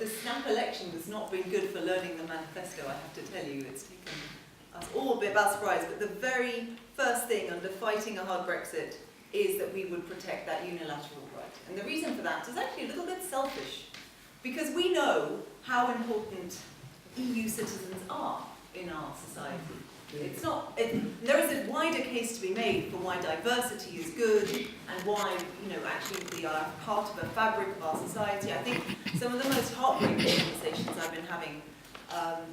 the snap election has not been good for learning the manifesto, I have to tell you. It's taken us all a bit by surprise, but the very first thing under fighting a hard Brexit is that we would protect that unilateral right. And the reason for that is actually a little bit selfish, because we know how important EU citizens are in our society. It's not, there is a wider case to be made for why diversity is good and why, actually we are part of a fabric of our society. I think some of the most heartbreaking conversations I've been having,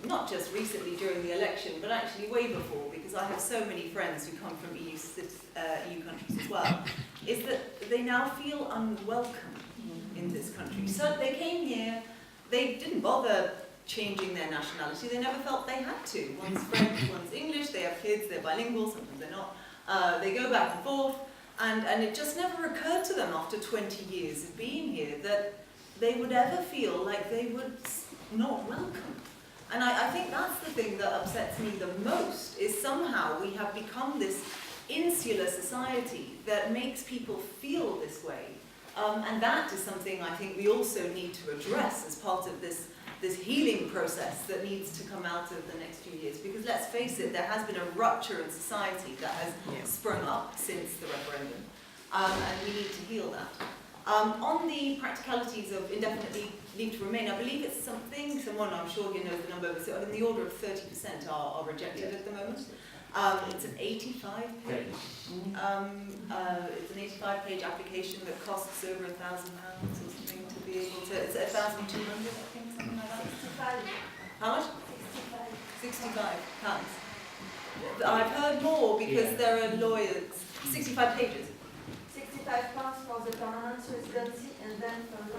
not just recently during the election, but actually way before, because I have so many friends who come from EU countries as well, is that they now feel unwelcome in this country. So they came here, they didn't bother changing their nationality. They never felt they had to. One's French, one's English, they have kids, they're bilingual, sometimes they're not. They go back and forth, and it just never occurred to them after 20 years of being here that they would ever feel like they were not welcome. And I think that's the thing that upsets me the most, is somehow we have become this insular society that makes people feel this way. And that is something I think we also need to address as part of this healing process that needs to come out of the next few years. Because let's face it, there has been a rupture in society that has sprung up since the referendum. And we need to heal that. On the practicalities of indefinitely leave to remain, I believe it's someone I'm sure you know the number, but in the order of 30% are rejected at the moment. It's an 85-page. It's an 85-page application that costs over £1,000 or something to be able to. It's 1,200, I think, something like that. 65. How much? 65 pounds. I've heard more because there are lawyers. 65 pages. 65 pounds for the permanent residency, and then for the.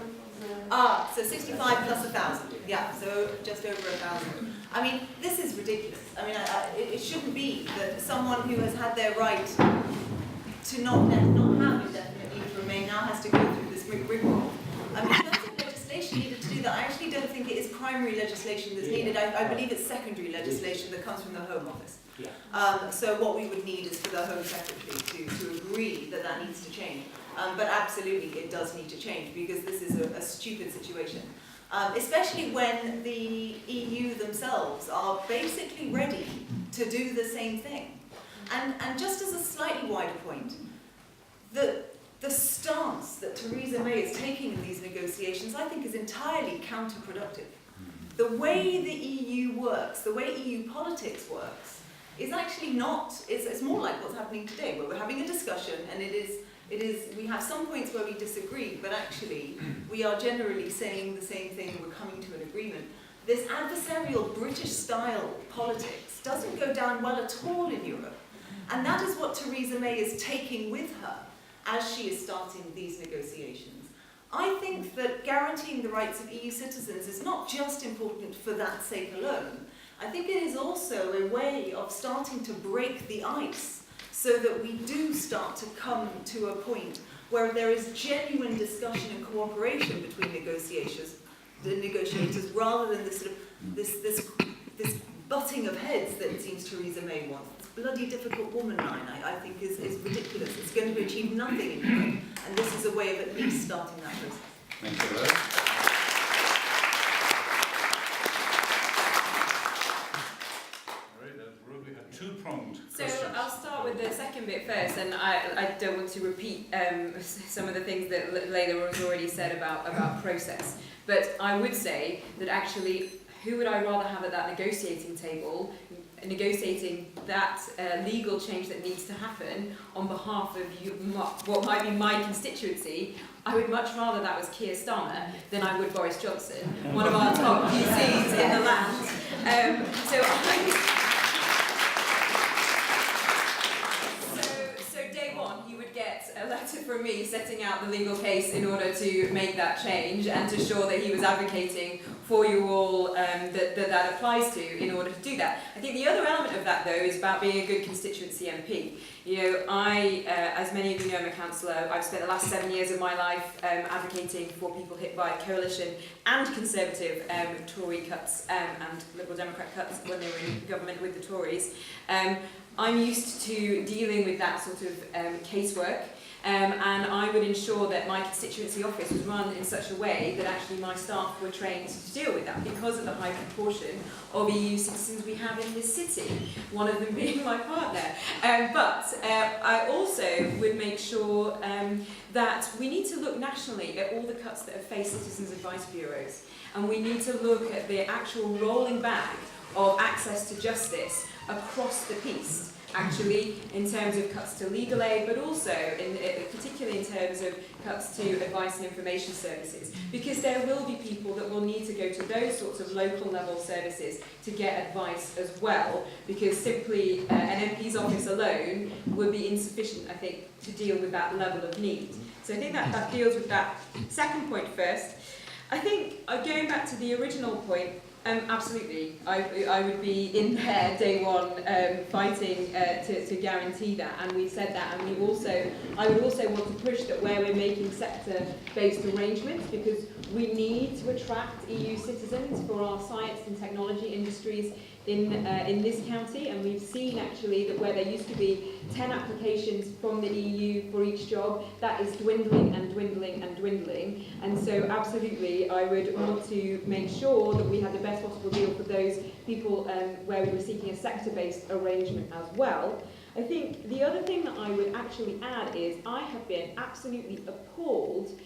So 65 plus 1,000. Yeah, so just over 1,000. I mean, this is ridiculous. I mean, it shouldn't be that someone who has had their right to not have indefinite leave to remain now has to go through this rigmarole. I mean, in terms of legislation needed to do that, I actually don't think it is primary legislation that's needed. I believe it's secondary legislation that comes from the Home Office. So what we would need is for the Home Secretary to agree that that needs to change. But absolutely, it does need to change, because this is a stupid situation. Especially when the EU themselves are basically ready to do the same thing. And just as a slightly wider point, the stance that Theresa May is taking in these negotiations, I think, is entirely counterproductive. The way the EU works, the way EU politics works, is actually not, it's more like what's happening today, where we're having a discussion, and we have some points where we disagree, but actually we are generally saying the same thing, we're coming to an agreement. This adversarial British-style politics doesn't go down well at all in Europe. And that is what Theresa May is taking with her as she is starting these negotiations. I think that guaranteeing the rights of EU citizens is not just important for that sake alone. I think it is also a way of starting to break the ice, so that we do start to come to a point where there is genuine discussion and cooperation between negotiators, rather than this sort of this butting of heads that it seems Theresa May wants. This bloody difficult woman line, I think, is ridiculous. It's going to achieve nothing in Europe, and this is a way of at least starting that process. Thank you, Rose. So I'll start with the second bit first, and I don't want to repeat some of the things that Layla has already said about process, but I would say that actually, who would I rather have at that negotiating table, negotiating that legal change that needs to happen on behalf of what might be my constituency? I would much rather that was Keir Starmer than I would Boris Johnson, one of our top PCs in the land. A letter from me setting out the legal case in order to make that change and to show that he was advocating for you all that applies to in order to do that. I think the other element of that, though, is about being a good constituency MP. You know, as many of you know, I'm a councillor. I've spent the last 7 years of my life advocating for people hit by coalition and Conservative Tory cuts and Liberal Democrat cuts when they were in government with the Tories. I'm used to dealing with that sort of casework. And I would ensure that my constituency office was run in such a way that actually my staff were trained to deal with that because of the high proportion of EU citizens we have in this city, one of them being my partner. But I also would make sure that we need to look nationally at all the cuts that have faced citizens' advice bureaus, and we need to look at the actual rolling back of access to justice across the piece, actually, in terms of cuts to legal aid, but also particularly in terms of cuts to advice and information services, because there will be people that will need to go to those sorts of local level services to get advice as well, because simply an MP's office alone would be insufficient, I think, to deal with that level of need. So I think that deals with that second point first. I think, going back to the original point, absolutely, I would be in there day one fighting to guarantee that, and we've said that, and I would also want to push that where we're making sector-based arrangements, because we need to attract EU citizens for our science and technology industries in this county, and we've seen actually that where there used to be 10 applications from the EU for each job, that is dwindling and dwindling and dwindling. And so absolutely I would want to make sure that we had the best possible deal for those people where we were seeking a sector-based arrangement as well. I think the other thing that I would actually add is I have been absolutely appalled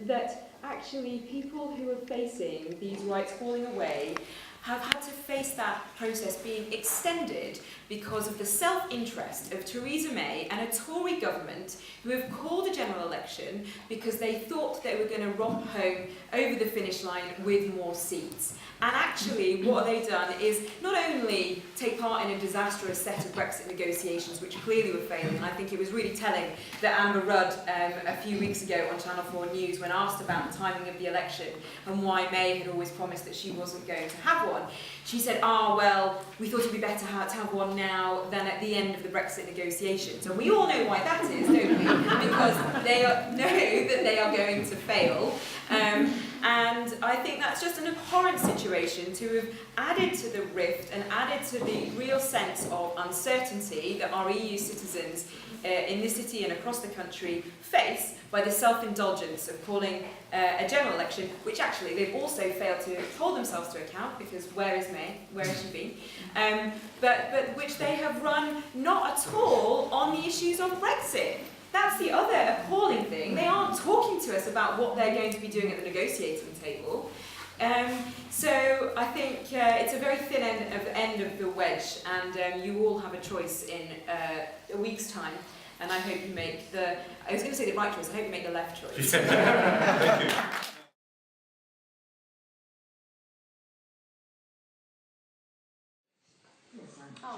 that actually people who are facing these rights falling away have had to face that process being extended because of the self-interest of Theresa May and a Tory government who have called a general election because they thought they were going to romp home over the finish line with more seats. And actually, what they've done is not only take part in a disastrous set of Brexit negotiations, which clearly were failing, and I think it was really telling that Amber Rudd a few weeks ago on Channel 4 News, when asked about the timing of the election and why May had always promised that she wasn't going to have one, she said, well, we thought it'd be better to have one now than at the end of the Brexit negotiations. And we all know why that is, don't we? Because they know that they are going to fail. And I think that's just an abhorrent situation to have added to the rift and added to the real sense of uncertainty that our EU citizens in this city and across the country face by the self-indulgence of calling a general election, which actually they've also failed to hold themselves to account, because where is May? Where has she been? But which they have run not at all on the issues of Brexit. That's the other appalling thing. They aren't talking to us about what they're going to be doing at the negotiating table. So I think it's a very thin end of the wedge, and you all have a choice in a week's time. And I hope you make I was going to say the right choice, I hope you make the left choice. Thank you.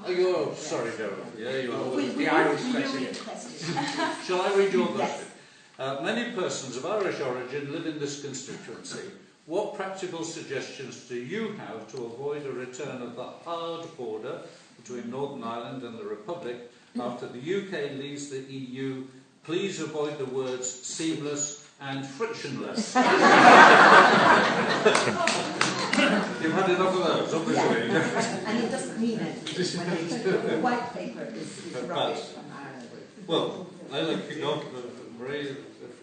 Oh, you're sorry, General. Yeah, you are. The Irish question. Shall I read your question? Many persons of Irish origin live in this constituency. What practical suggestions do you have to avoid a return of the hard border between Northern Ireland and the Republic after the UK leaves the EU? Please avoid the words seamless and frictionless. You've had enough of those, obviously. Yeah. And it doesn't mean anything when the white paper is rubbish from Ireland. Well, Layla, kick off. Marie,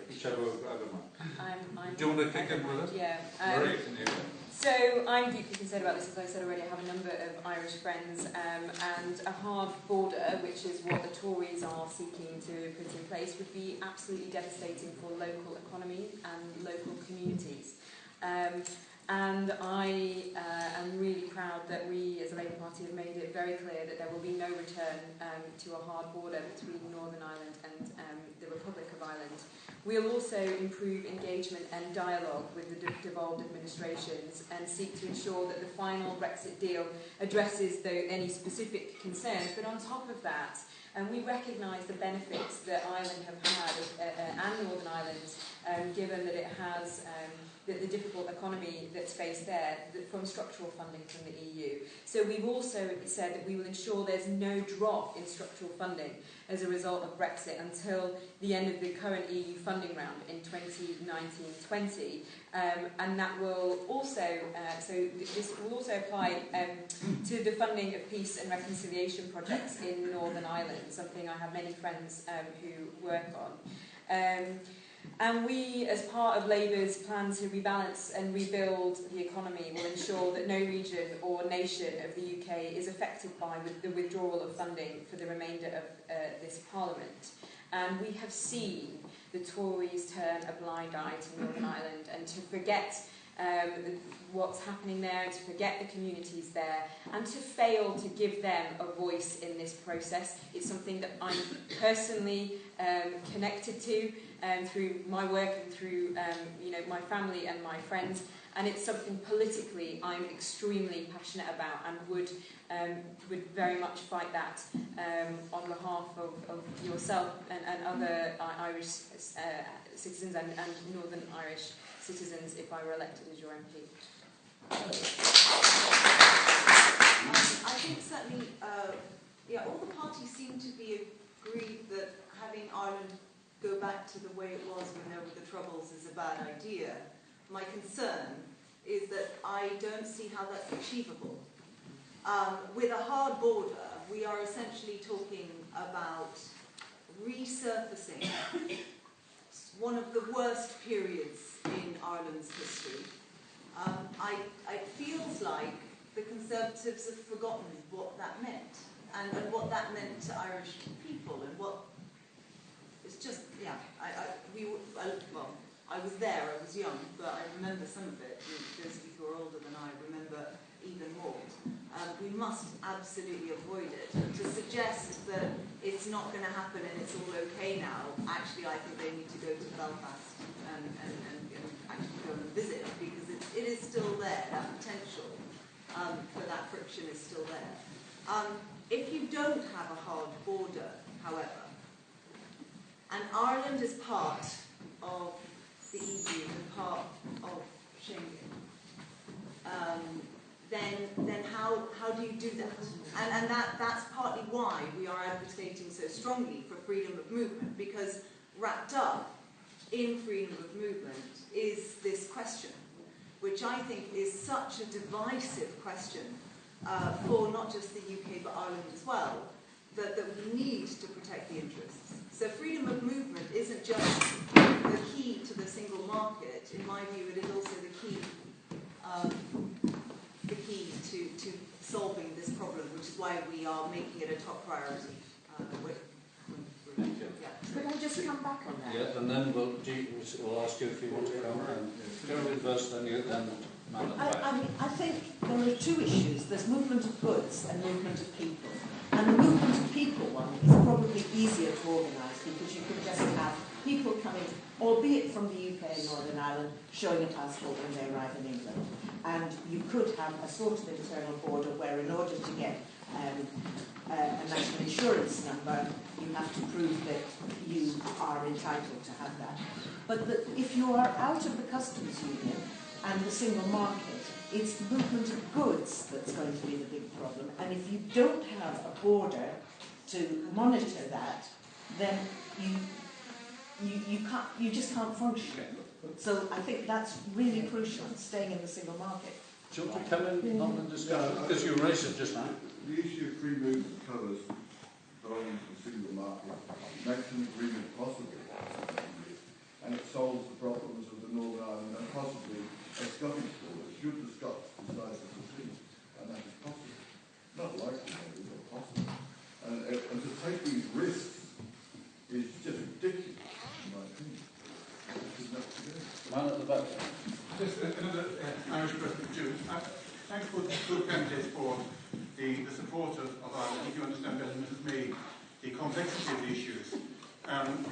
whichever, I don't mind. Do you want to kick in with it? Yeah. Marie, can you? So I'm deeply concerned about this, as I said already. I have a number of Irish friends, and a hard border, which is what the Tories are seeking to put in place, would be absolutely devastating for local economy and local communities. And I am really proud that we, as a Labour Party, have made it very clear that there will be no return to a hard border between Northern Ireland and the Republic of Ireland. We'll also improve engagement and dialogue with the devolved administrations and seek to ensure that the final Brexit deal addresses any specific concerns. But on top of that, we recognise the benefits that Ireland have had, and Northern Ireland, given that it has the difficult economy that's faced there from structural funding from the EU. So we've also said that we will ensure there's no drop in structural funding as a result of Brexit until the end of the current EU funding round in 2019-20. And that will also, this will also apply to the funding of peace and reconciliation projects in Northern Ireland, something I have many friends who work on. And we, as part of Labour's plan to rebalance and rebuild the economy, will ensure that no region or nation of the UK is affected by the withdrawal of funding for the remainder of this Parliament. And we have seen the Tories turn a blind eye to Northern Ireland and to forget what's happening there, and to forget the communities there, and to fail to give them a voice in this process. It's something that I'm personally connected to through my work and through my family and my friends, and it's something politically I'm extremely passionate about and would very much fight that on behalf of yourself and other Irish citizens and Northern Irish citizens if I were elected as your MP. I think certainly, all the parties seem to be agreed that having Ireland go back to the way it was when there were the Troubles is a bad idea. My concern is that I don't see how that's achievable. With a hard border, we are essentially talking about resurfacing one of the worst periods in Ireland's history. It feels like the Conservatives have forgotten what that meant, and what that meant to Irish people, and what it's just, I was there, I was young, but I remember some of it. Those of you who are older than I remember even more. We must absolutely avoid it. To suggest that it's not going to happen and it's all okay now, actually I think they need to go to Belfast and actually go and visit, because it is still there, that potential for that friction is still there. If you don't have a hard border, however, and Ireland is part of the EU and part of Schengen, then how do you do that? And that's partly why we are advocating so strongly for freedom of movement, because wrapped up in freedom of movement is this question, which I think is such a divisive question for not just the UK but Ireland as well, that we need to protect the interests. So freedom of movement isn't just the key to the single market. In my view, it is also the key to solving this problem, which is why we are making it a top priority. Could I just come back on that? Yeah, and then we'll ask you if you want to come. Caroline first, then man at the back. I think there are two issues. There's movement of goods and movement of people. And the movement of people one is probably easier to organise, because you can just have people coming, albeit from the UK and Northern Ireland, showing a passport when they arrive in England. And you could have a sort of internal border where, in order to get a national insurance number, you have to prove that you are entitled to have that. But if you are out of the customs union and the single market, it's the movement of goods that's going to be the big problem. And if you don't have a border to monitor that, then you just can't function. So I think that's really crucial, staying in the single market. Do you want to come in on the discussion? Because you raised it just now. The issue of free movement covers belonging to the single market, makes an agreement possible, and it solves the problems of the Northern Ireland and possibly a Scottish border, should the Scots decide to proceed, and that is possible. Not likely, maybe, but possible. And to take these risks is just ridiculous, in my opinion. Man at the back. Just another Irish question too. Thanks for the candidates for the support of Ireland. I think you understand better than Mrs. May the complexity of the issues. I don't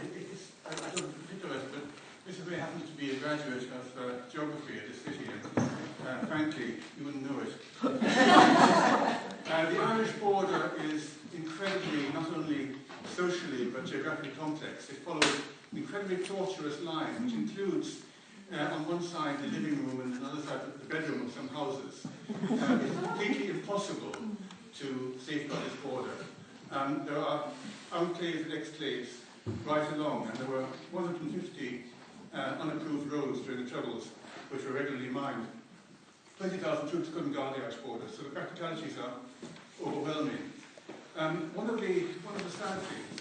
particular, but Mrs. May happens to be a graduate of geography at this city, and frankly, you wouldn't know it. The Irish border is incredibly, not only socially but geographically complex. It follows incredibly tortuous lines, which includes on one side the living room and on the other side the bedroom of some houses. It's completely impossible to safeguard this border. There are enclaves and exclaves right along, and there were 150 unapproved roads during the Troubles, which were regularly mined. 20,000 troops couldn't guard the Irish border, so the practicalities are overwhelming. One of the sad things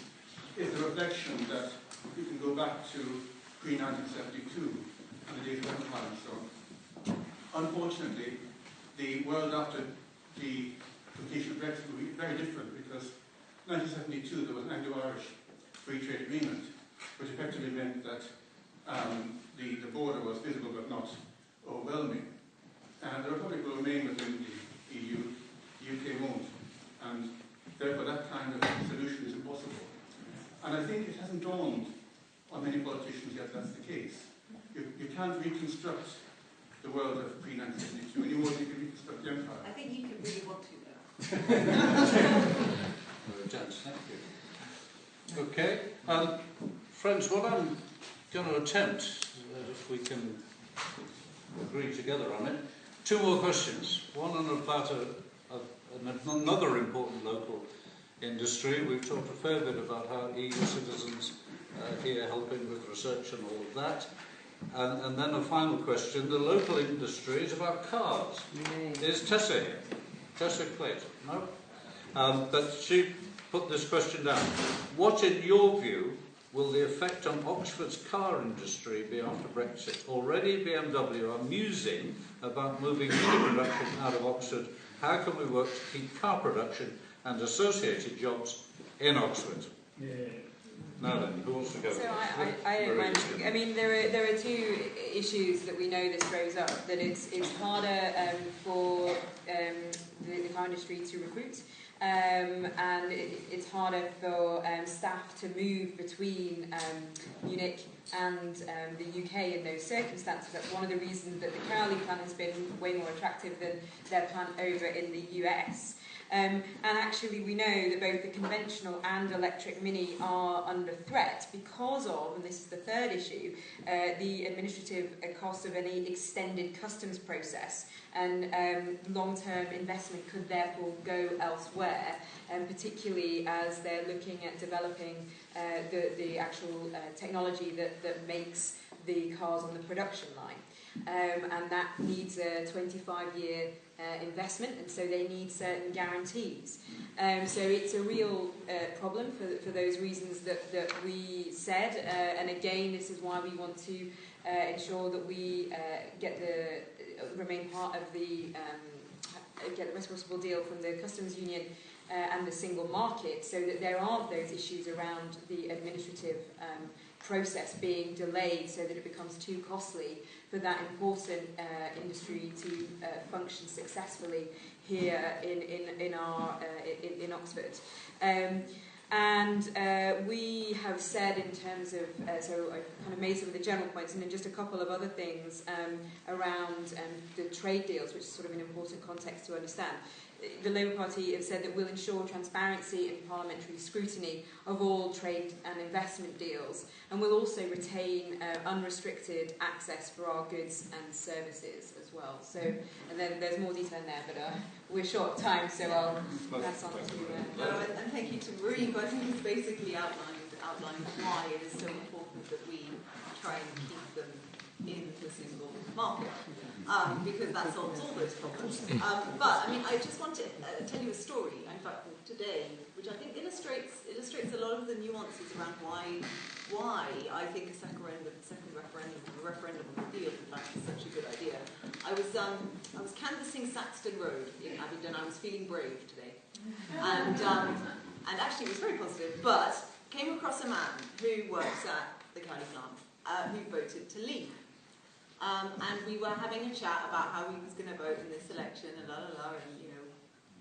is the reflection that you can go back to pre-1972 and the days of empire and so on. Unfortunately, the world after the completion of Brexit will be very different, because 1972 there was an Anglo-Irish free trade agreement, which effectively meant that the border was visible but not overwhelming. And the Republic will remain within the EU, the UK won't. And therefore that kind of solution is impossible. And I think it hasn't dawned on many politicians yet that's the case. You can't reconstruct the world of pre-1972 any more than you can reconstruct the empire. I think you could really want to, though. Very dense, thank you. Okay, friends, what I'm going to attempt, if we can agree together on it, 2 more questions. One on about another important local industry. We've talked a fair bit about how EU citizens are here helping with research and all of that. And then a final question. The local industry is about cars. Is Tessa here? Tessa Clayton? No? But she put this question down. What, in your view, will the effect on Oxford's car industry be after Brexit? Already BMW are musing about moving mini production out of Oxford. How can we work to keep car production and associated jobs in Oxford? Yeah. Now then, who wants to go? So I don't mind. I mean, there are 2 issues that we know this throws up. That it's harder for the car industry to recruit, and it's harder for staff to move between Munich and the UK in those circumstances. That's one of the reasons that the Cowley plan has been way more attractive than their plan over in the US. And actually we know that both the conventional and electric Mini are under threat because of, and this is the 3rd issue, the administrative cost of any extended customs process, and long-term investment could therefore go elsewhere, particularly as they're looking at developing the actual technology that makes the cars on the production line. And that needs a 25-year investment, and so they need certain guarantees. So it's a real problem for those reasons that we said, and again, this is why we want to ensure that we remain part of get the best possible deal from the customs union and the single market, so that there aren't those issues around the administrative process being delayed so that it becomes too costly for that important industry to function successfully here in Oxford. And we have said in terms of, so I've kind of made some of the general points, and then just a couple of other things around the trade deals, which is sort of an important context to understand. The Labour Party have said that we'll ensure transparency and parliamentary scrutiny of all trade and investment deals, and we'll also retain unrestricted access for our goods and services as well. So, and then there's more detail in there, but we're short of time, so I'll pass on to and thank you to Marie, who I think has basically outlined why it is so important that we try and keep them in the single market. Because that solves all those problems. But I mean, I just want to tell you a story, in fact, today, which I think illustrates a lot of the nuances around why I think a second referendum on the deal, in fact, is such a good idea. I was canvassing Saxton Road in Abingdon. I was feeling brave today, and actually it was very positive. But came across a man who works at the county plant who voted to leave. And we were having a chat about how he was going to vote in this election and and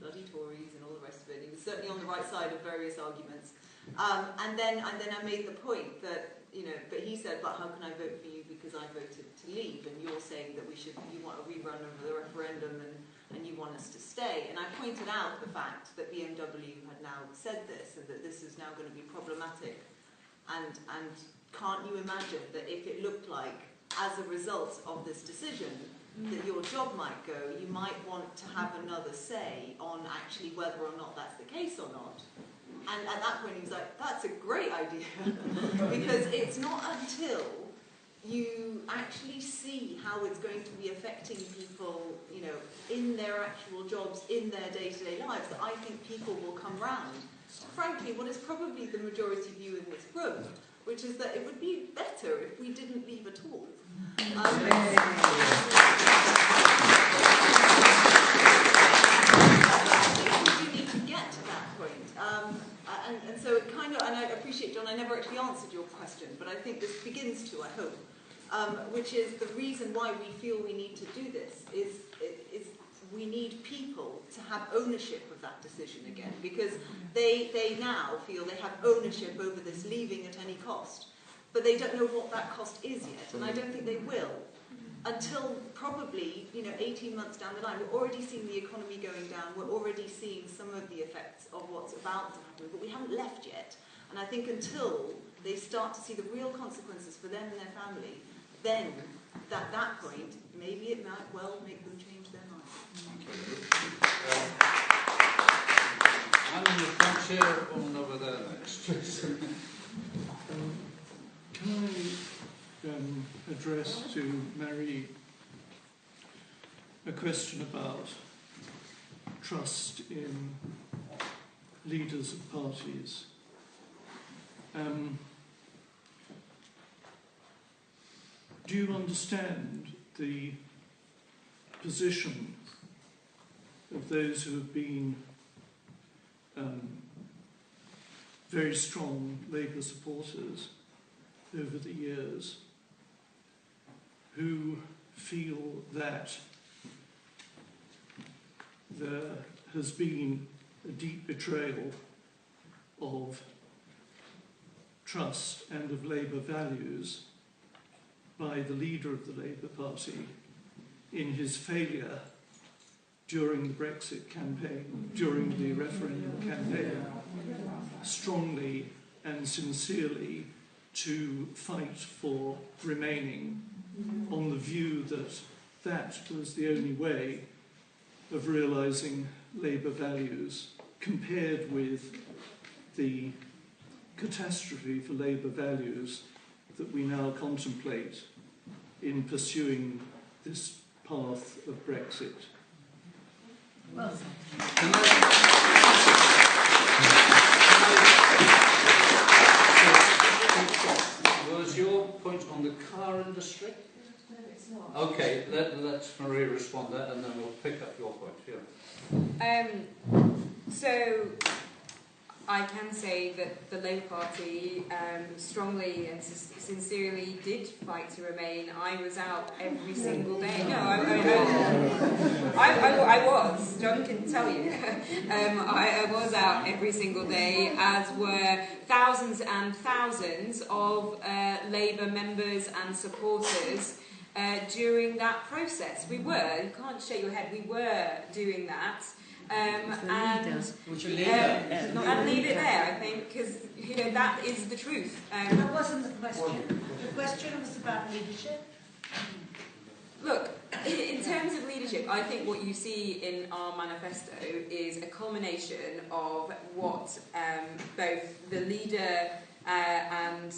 bloody Tories and all the rest of it. He was certainly on the right side of various arguments. And then I made the point that, but he said, but how can I vote for you because I voted to leave, and you're saying that you want a rerun of the referendum and you want us to stay. And I pointed out the fact that BMW had now said this, and that this is now going to be problematic. And can't you imagine that if it looked like as a result of this decision, that your job might go, you might want to have another say on actually whether or not that's the case or not. And at that point he was like, that's a great idea. Because it's not until you actually see how it's going to be affecting people, you know, in their actual jobs, in their day-to-day lives, that I think people will come round. Frankly, what is probably the majority view in this room, which is that it would be better if we didn't leave at all. I think we need to get to that point. And so it kind of, and I appreciate, John, I never actually answered your question, but I think this begins to, I hope, which is the reason why we feel we need to do this is we need people to have ownership of that decision again, because they now feel they have ownership over this leaving at any cost, but they don't know what that cost is yet, and I don't think they will until probably, you know, 18 months down the line. We're already seeing the economy going down, we're already seeing some of the effects of what's about to happen, but we haven't left yet. And I think until they start to see the real consequences for them and their family, then at that point, maybe it might well make them change their mind. I'm in the front here, one over there next. Can I address to Mary a question about trust in leaders of parties? Do you understand the position of those who have been very strong Labour supporters over the years, who feel that there has been a deep betrayal of trust and of Labour values by the leader of the Labour Party in his failure during the Brexit campaign, during the referendum campaign, strongly and sincerely to fight for remaining, on the view that that was the only way of realising Labour values, compared with the catastrophe for Labour values that we now contemplate in pursuing this path of Brexit. Well, Was your point on the car industry? Okay, let's Maria respond to that, and then we'll pick up your point here. So I can say that the Labour Party strongly and sincerely did fight to remain. I was out every single day. No, I was. John can tell you. I was out every single day, as were thousands and thousands of Labour members and supporters during that process. We were. You can't shake your head. We were doing that. And leave it there, I think, because that is the truth. That wasn't the question. The question was about leadership. Look, in terms of leadership, I think what you see in our manifesto is a culmination of what both the leader and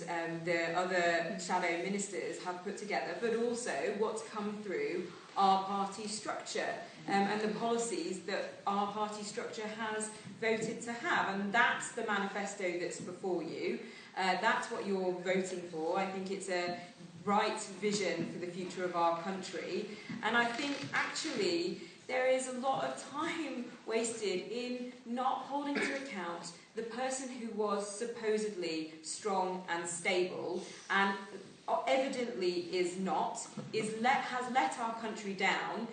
the other shadow ministers have put together, but also what's come through our party structure and the policies that our party structure has voted to have. And that's the manifesto that's before you. That's what you're voting for. I think it's a right vision for the future of our country. And I think actually there is a lot of time wasted in not holding to account the person who was supposedly strong and stable and evidently is not, has let our country down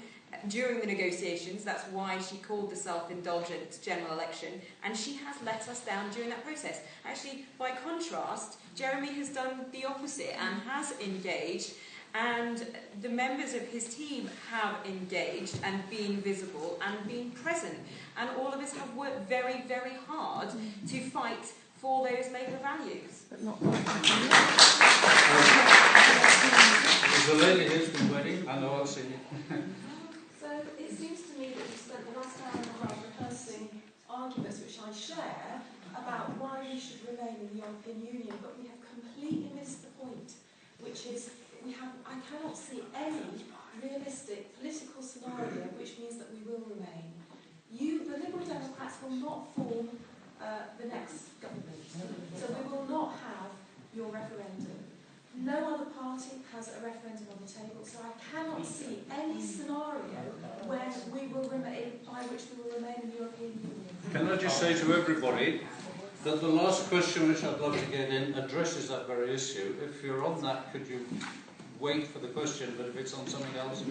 during the negotiations. That's why she called the self-indulgent general election, and she has let us down during that process. Actually, by contrast, Jeremy has done the opposite and has engaged, and the members of his team have engaged and been visible and been present, and all of us have worked very, very hard to fight for those Labour values. But not There's a lady who's been waiting. I know, I've seen it. So it seems to me that you spent the last hour and a half rehearsing arguments which I share about why we should remain in the European Union, but we have completely missed the point, which is I cannot see any realistic political scenario which means that we will remain. The Liberal Democrats will not form the next government, so we will not have your referendum. No other party has a referendum on the table, so I cannot see any scenario when we will remain, by which we will remain in the European Union. Can I just say to everybody that the last question, which I'd love to get in, addresses that very issue. If you're on that, could you wait for the question, but if it's on something else,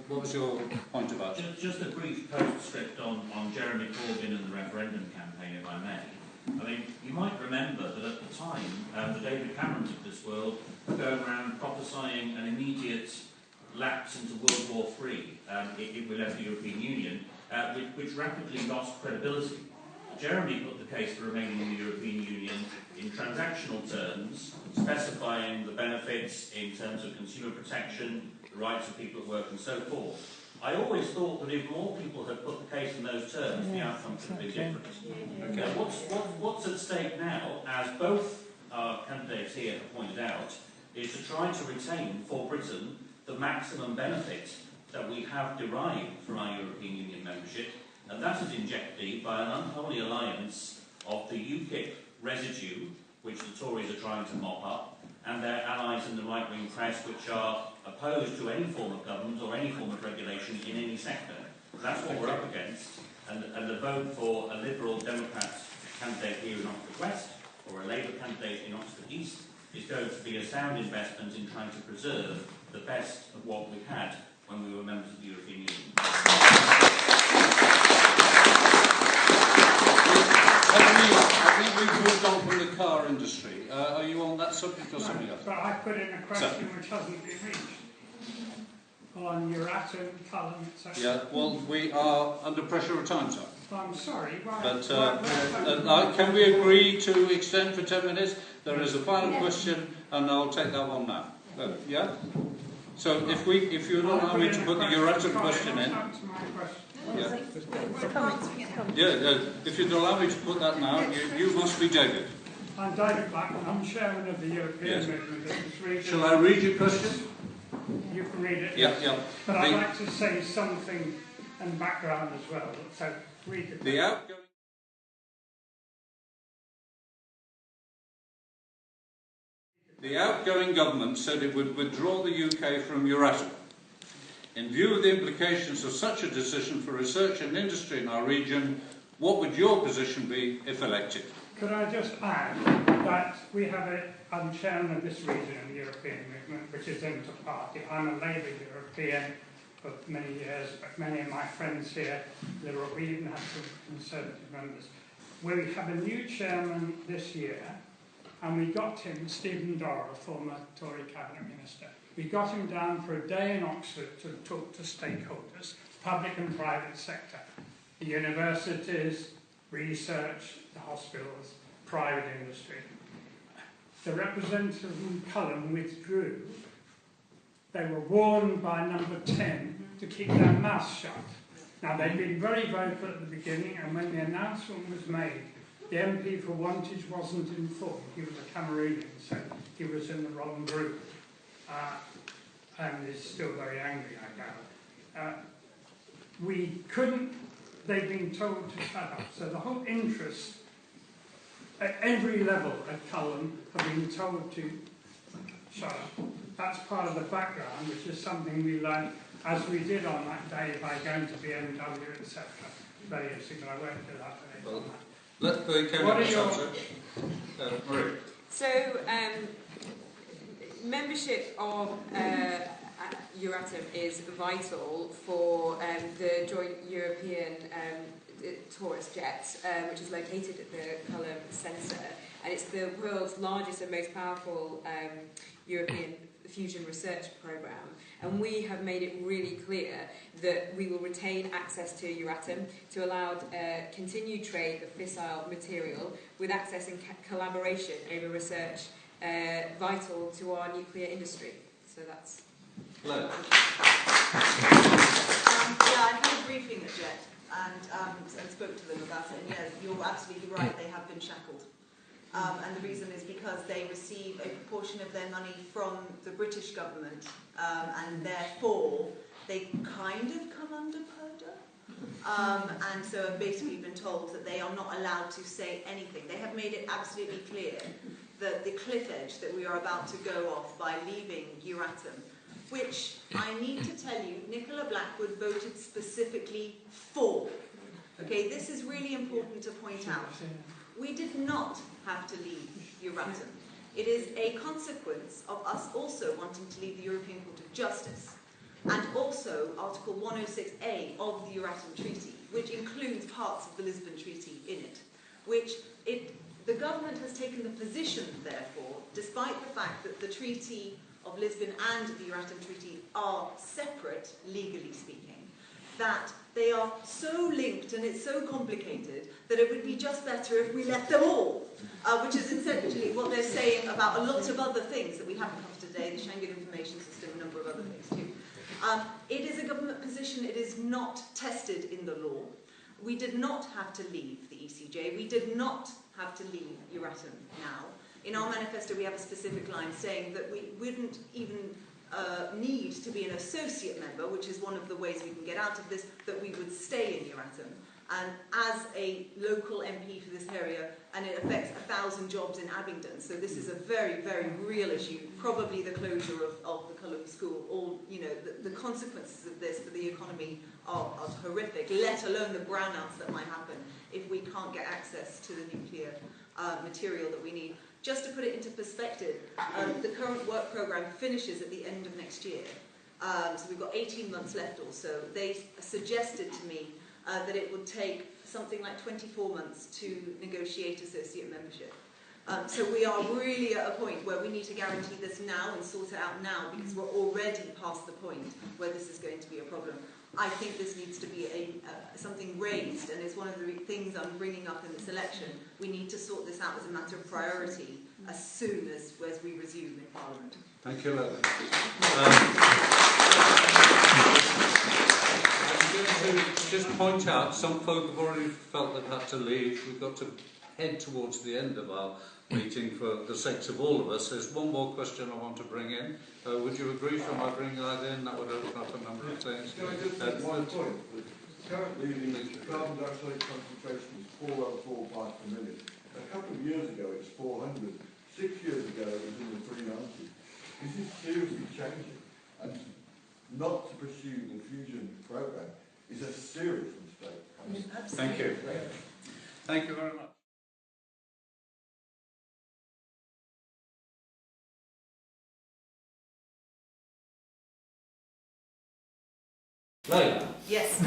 what was your point about it? Just a brief postscript on Jeremy Corbyn and the referendum campaign, if I may. I mean, you might remember that at the time, the David Camerons of this world were going around prophesying an immediate lapse into World War III if we left the European Union, which rapidly lost credibility. Jeremy put the case for remaining in the European Union in transactional terms, specifying the benefits in terms of consumer protection, the rights of people at work and so forth. I always thought that if more people had put the case in those terms, the outcome could have been different. Okay. What's at stake now, as both our candidates here have pointed out, is to try to retain for Britain the maximum benefit that we have derived from our European Union membership, and that is in jeopardy by an unholy alliance of the UKIP residue, which the Tories are trying to mop up, and their allies in the right-wing press, which are opposed to any form of government or any form of regulation in any sector. That's what we're up against, and the vote for a Liberal Democrat candidate here in Oxford West or a Labour candidate in Oxford East is going to be a sound investment in trying to preserve the best of what we had when we were members of the European Union. I think we've moved on from the car industry. Are you on that subject or something else? But I put in a question which hasn't been reached on Euratom, Cullen, etc. Yeah, well, we are under pressure of time, sir. I'm sorry. But can we agree to extend for 10 minutes? There is a final question, and I'll take that one now. Yeah? So if you'd allow me to put the Euratom question in. Yeah. If you'd allow me to put that now, you must be David. I'm David Blackman. I'm chairman of the European Movement of this region. Shall I read your question? You can read it. Yeah. But I'd like to say something in background as well. So read it. The outgoing government said it would withdraw the UK from Euratom. In view of the implications of such a decision for research and industry in our region, what would your position be if elected? Could I just add that I'm chairman of this region in the European Movement, which is inter-party. I'm a Labour European for many years, but many of my friends here, Liberal, we even have some Conservative members. We have a new chairman this year, and we got him, Stephen Dorrell, former Tory Cabinet Minister. We got him down for a day in Oxford to talk to stakeholders, public and private sector, the universities, research, the hospitals, private industry. The representative from Cullen withdrew. They were warned by number 10 to keep their mouths shut. Now, they'd been very vocal at the beginning, and when the announcement was made, the MP for Wantage wasn't informed. He was a Cameroonian, so he was in the wrong group. And is still very angry, I gather. They've been told to shut up. So the whole interest at every level at Cullen have been told to shut up. That's part of the background, which is something we learned, as we did on that day by going to BMW, etc. Very interesting, but I won't do that today. Let's go Marie. So, membership of Euratom is vital for the joint European tourist jet, which is located at the Cullen Centre, and it's the world's largest and most powerful European fusion research programme. And we have made it really clear that we will retain access to Euratom to allow continued trade of fissile material with access and collaboration over research vital to our nuclear industry. So So that's... Layla. Yeah, I had a briefing at JET and spoke to them about it, and yeah, you're absolutely right, they have been shackled. And the reason is because they receive a proportion of their money from the British government, and therefore they kind of come under purdah. And so have basically been told that they are not allowed to say anything. They have made it absolutely clear that the cliff edge that we are about to go off by leaving Euratom, which I need to tell you, Nicola Blackwood voted specifically for. Okay, this is really important to point out. We did not have to leave Euratom. It is a consequence of us also wanting to leave the European Court of Justice, and also Article 106A of the Euratom Treaty, which includes parts of the Lisbon Treaty in it, the government has taken the position, therefore, despite the fact that the Treaty of Lisbon and the Euratom Treaty are separate, legally speaking, that they are so linked and it's so complicated that it would be just better if we left them all, which is essentially what they're saying about a lot of other things that we haven't covered today, the Schengen Information System, a number of other things too. It is a government position, it is not tested in the law. We did not have to leave the ECJ, we did not have to leave Euratom now. In our manifesto we have a specific line saying that we wouldn't even need to be an associate member, which is one of the ways we can get out of this, that we would stay in Euratom. And as a local MP for this area, and it affects 1,000 jobs in Abingdon, so this is a very, very real issue, probably the closure of the Cullum School, all, you know, the consequences of this for the economy are horrific, let alone the brownouts that might happen if we can't get access to the nuclear material that we need. Just to put it into perspective, the current work programme finishes at the end of next year. So we've got 18 months left or so. They suggested to me that it would take something like 24 months to negotiate associate membership. So we are really at a point where we need to guarantee this now and sort it out now, because we're already past the point where this is going to be a problem. I think this needs to be something raised, and it's one of the things I'm bringing up in this election. We need to sort this out as a matter of priority as soon as we resume in Parliament. Thank you, Layla. I'm going to just point out, some folk have already felt they've had to leave. We've got to head towards the end of our meeting for the sake of all of us. There's one more question I want to bring in. Would you agree from my bringing that in? That would open up a number of things. Can I just make one point? Currently, the carbon dioxide concentration is 404 parts per million. A couple of years ago, it was 400. 6 years ago, it was in the 390. This is seriously changing, and not to pursue the fusion programme is a serious mistake. Thank you. Thank you very much. Layla. Yes.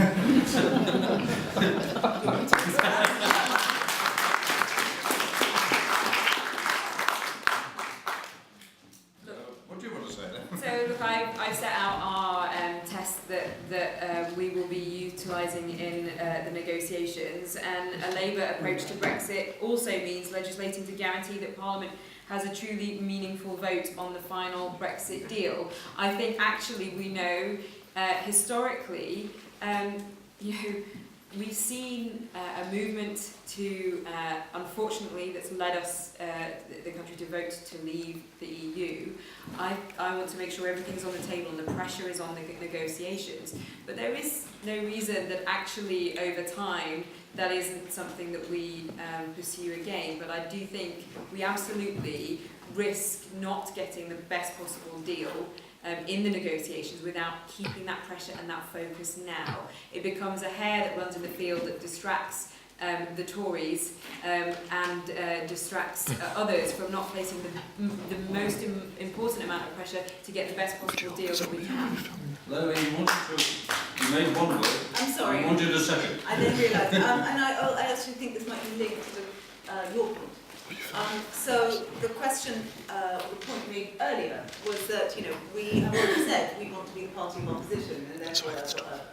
What do you want to say then? So look, I've set out our test that we will be utilising in the negotiations, and a Labour approach to Brexit also means legislating to guarantee that Parliament has a truly meaningful vote on the final Brexit deal. I think actually we know historically, we've seen a movement to, unfortunately, that's led us, the country, to vote to leave the EU. I want to make sure everything's on the table and the pressure is on the negotiations. But there is no reason that actually, over time, that isn't something that we pursue again. But I do think we absolutely risk not getting the best possible deal in the negotiations without keeping that pressure and that focus now. It becomes a hare that runs in the field that distracts the Tories and distracts others from not placing the most important amount of pressure to get the best possible deal that we can. Layla, you made one word. I'm sorry. You wanted a second. I didn't realise. And I actually think this might be linked to your point. So the question, the point made earlier was that, we have already said we want to be the party of opposition, and therefore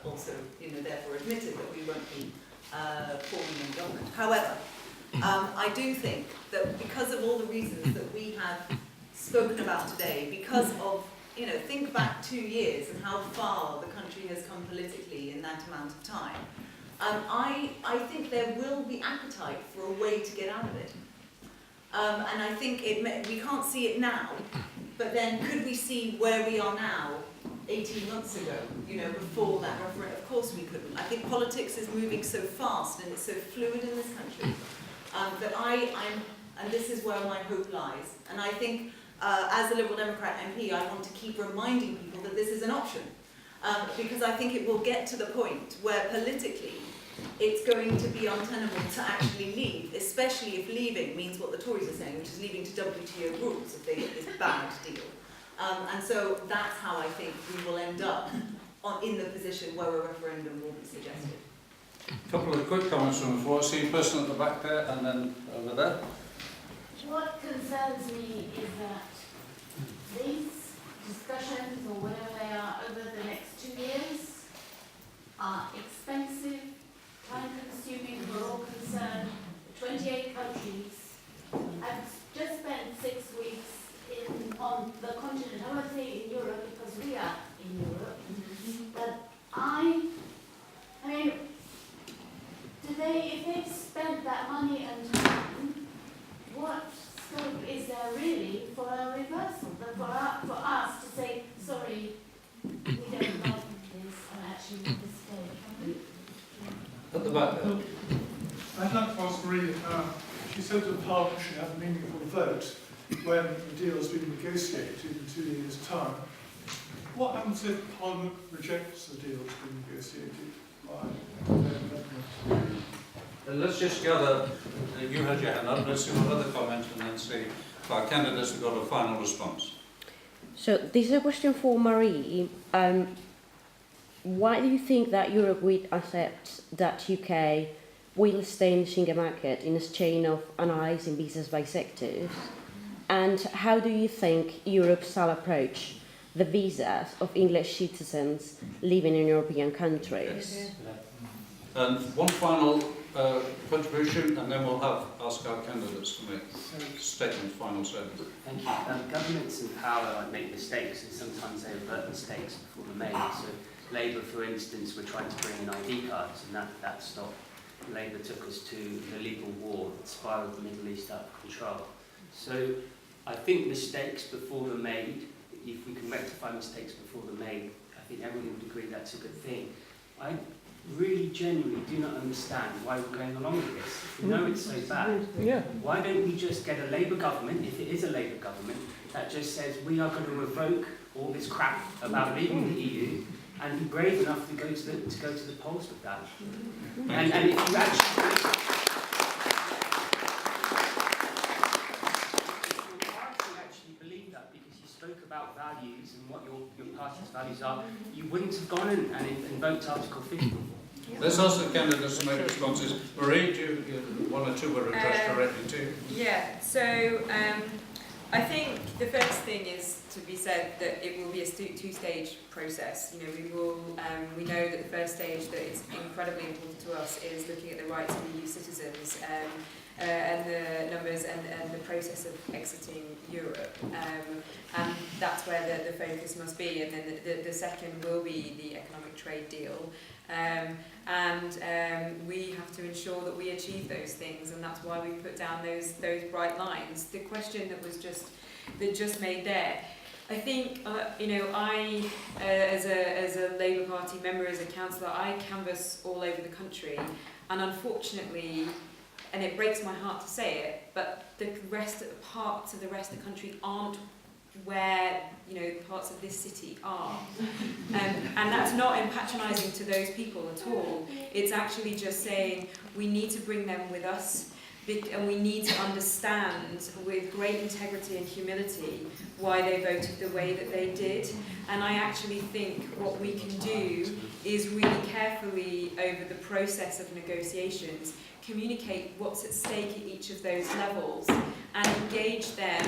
also, therefore admitted that we won't be forming in government. However, I do think that because of all the reasons that we have spoken about today, because of think back 2 years and how far the country has come politically in that amount of time. I think there will be appetite for a way to get out of it. And I think we can't see it now, but then could we see where we are now 18 months ago, before that referendum? Of course we couldn't. I think politics is moving so fast and it's so fluid in this country that and this is where my hope lies. And I think as a Liberal Democrat MP, I want to keep reminding people that this is an option. Because I think it will get to the point where politically it's going to be untenable to actually leave, especially if leaving means what the Tories are saying, which is leaving to WTO rules if they get this bad deal. And so that's how I think we will end up in the position where a referendum will be suggested. A couple of quick comments from the floor. See a person at the back there and then over there. What concerns me is that these discussions, or whatever they are, over the next 2 years are expensive, time-consuming for all concerned. 28 countries. I've just spent 6 weeks on the continent. I won't say in Europe because we are in Europe. But I mean, if they've spent that money and time, what scope is there really for a reversal? For us to say, sorry, we don't like this, and actually we want to stay. At the back there. I'd like to ask Marie, she said that Parliament should have a meaningful vote when the deal has been negotiated in 2 years' time. What happens if Parliament rejects the deal that's been negotiated by the government? Let's just gather, you had your hand up, let's see what other comments and then see if our candidates have got a final response. So this is a question for Marie. Why do you think that Europe will accept that UK will stay in the Schengen market in a chain of analysing visas by sectors? And how do you think Europe shall approach the visas of English citizens living in European countries? And one final contribution, and then we'll ask our candidates to make final statement. Thank you. Governments in power make mistakes, and sometimes they avert mistakes before they're made. So Labour, for instance, were trying to bring in ID cards, and that stopped. Labour took us to the legal war that spiralled the Middle East out of control. So I think mistakes before they're made, if we can rectify mistakes before they're made, I think everyone would agree that's a good thing. I really genuinely do not understand why we're going along with this. We know it's so bad. Yeah. Why don't we just get a Labour government, if it is a Labour government, that just says we are going to revoke all this crap about leaving the EU and be brave enough to go to the polls with that. And if you actually believe that, because you spoke about values and what your party's values are, you wouldn't have gone in and invoked Article 50. Let's ask the candidates to make responses. Marie, one or two were addressed directly to you. Yeah, so I think the first thing is to be said that it will be a two-stage process. We know that the first stage that is incredibly important to us is looking at the rights of EU citizens and the numbers and the process of exiting Europe. And that's where the focus must be. And then the second will be the economic trade deal. We have to ensure that we achieve those things, and that's why we put down those bright lines. The question that was just made there, I think I as a Labour Party member, as a councillor, I canvass all over the country, and unfortunately, and it breaks my heart to say it, but parts of the rest of the country aren't where parts of this city are, and that's not patronising to those people at all. It's actually just saying we need to bring them with us, and we need to understand with great integrity and humility why they voted the way that they did. And I actually think what we can do is really carefully over the process of negotiations communicate what's at stake at each of those levels and engage them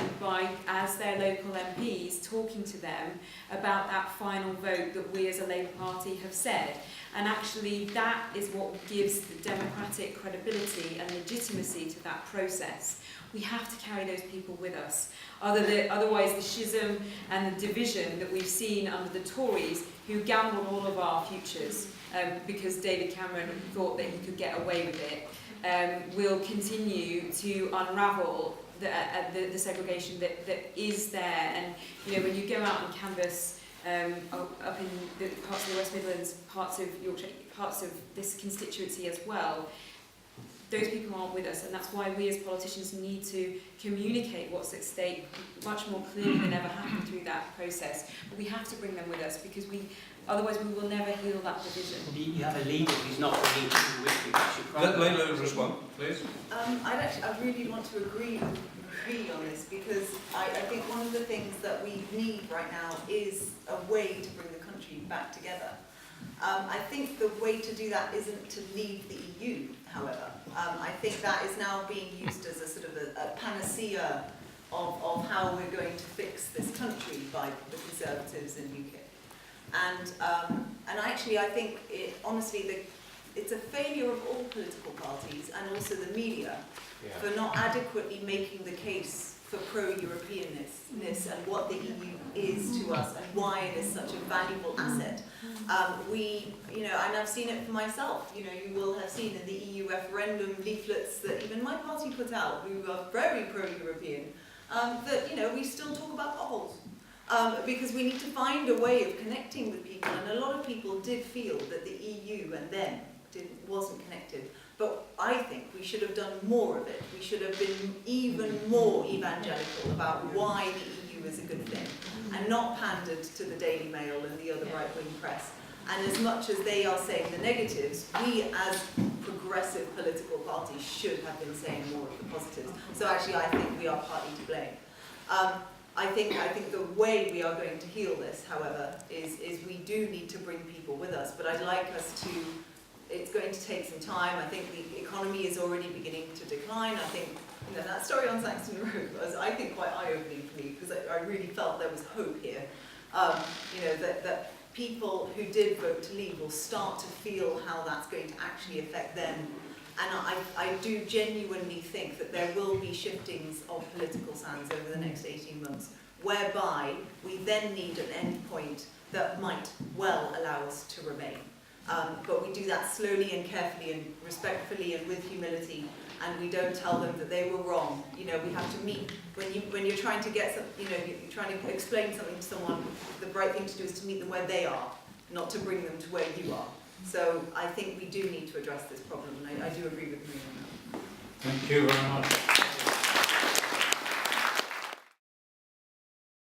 as their local MPs, talking to them about that final vote that we as a Labour Party have said. And actually that is what gives the democratic credibility and legitimacy to that process. We have to carry those people with us. Otherwise the schism and the division that we've seen under the Tories, who gambled all of our futures because David Cameron thought that he could get away with it, will continue to unravel the segregation that is there. And you know, when you go out and canvass up in the parts of the West Midlands, parts of Yorkshire, parts of this constituency as well, those people aren't with us, and that's why we as politicians need to communicate what's at stake much more clearly than ever happened through that process. But we have to bring them with us, because otherwise we will never heal that division. You have a leader who's not bringing people with you. That's your problem. Let Layla respond, please. I really want to agree on this, because I think one of the things that we need right now is a way to bring the country back together. I think the way to do that isn't to leave the EU, however. I think that is now being used as a sort of a panacea of how we're going to fix this country by the Conservatives in UK. And actually I think, honestly, it's a failure of all political parties and also the media for not adequately making the case for pro-Europeanness and what the EU is to us and why it is such a valuable asset. And I've seen it for myself. You know, you will have seen in the EU referendum leaflets that even my party put out, who are very pro-European, that, you know, we still talk about potholes. Because we need to find a way of connecting with people, and a lot of people did feel that the EU and them wasn't connected. But I think we should have done more of it. We should have been even more evangelical about why the EU is a good thing, and not pandered to the Daily Mail and the other right-wing press. And as much as they are saying the negatives, we as progressive political parties should have been saying more of the positives. So actually I think we are partly to blame. I think the way we are going to heal this, however, is we do need to bring people with us, but I'd like us to, it's going to take some time. I think the economy is already beginning to decline. I think, you know, that story on Saxton Road was, I think, quite eye-opening for me, because I really felt there was hope here. That people who did vote to leave will start to feel how that's going to actually affect them. And I do genuinely think that there will be shiftings of political sands over the next 18 months, whereby we then need an end point that might well allow us to remain. But we do that slowly and carefully and respectfully and with humility, and we don't tell them that they were wrong. You know, we have to meet, when you're trying to get some, you know, you're trying to explain something to someone, the right thing to do is to meet them where they are, not to bring them to where you are. So I think we do need to address this problem, and I do agree with you on that. Thank you very much.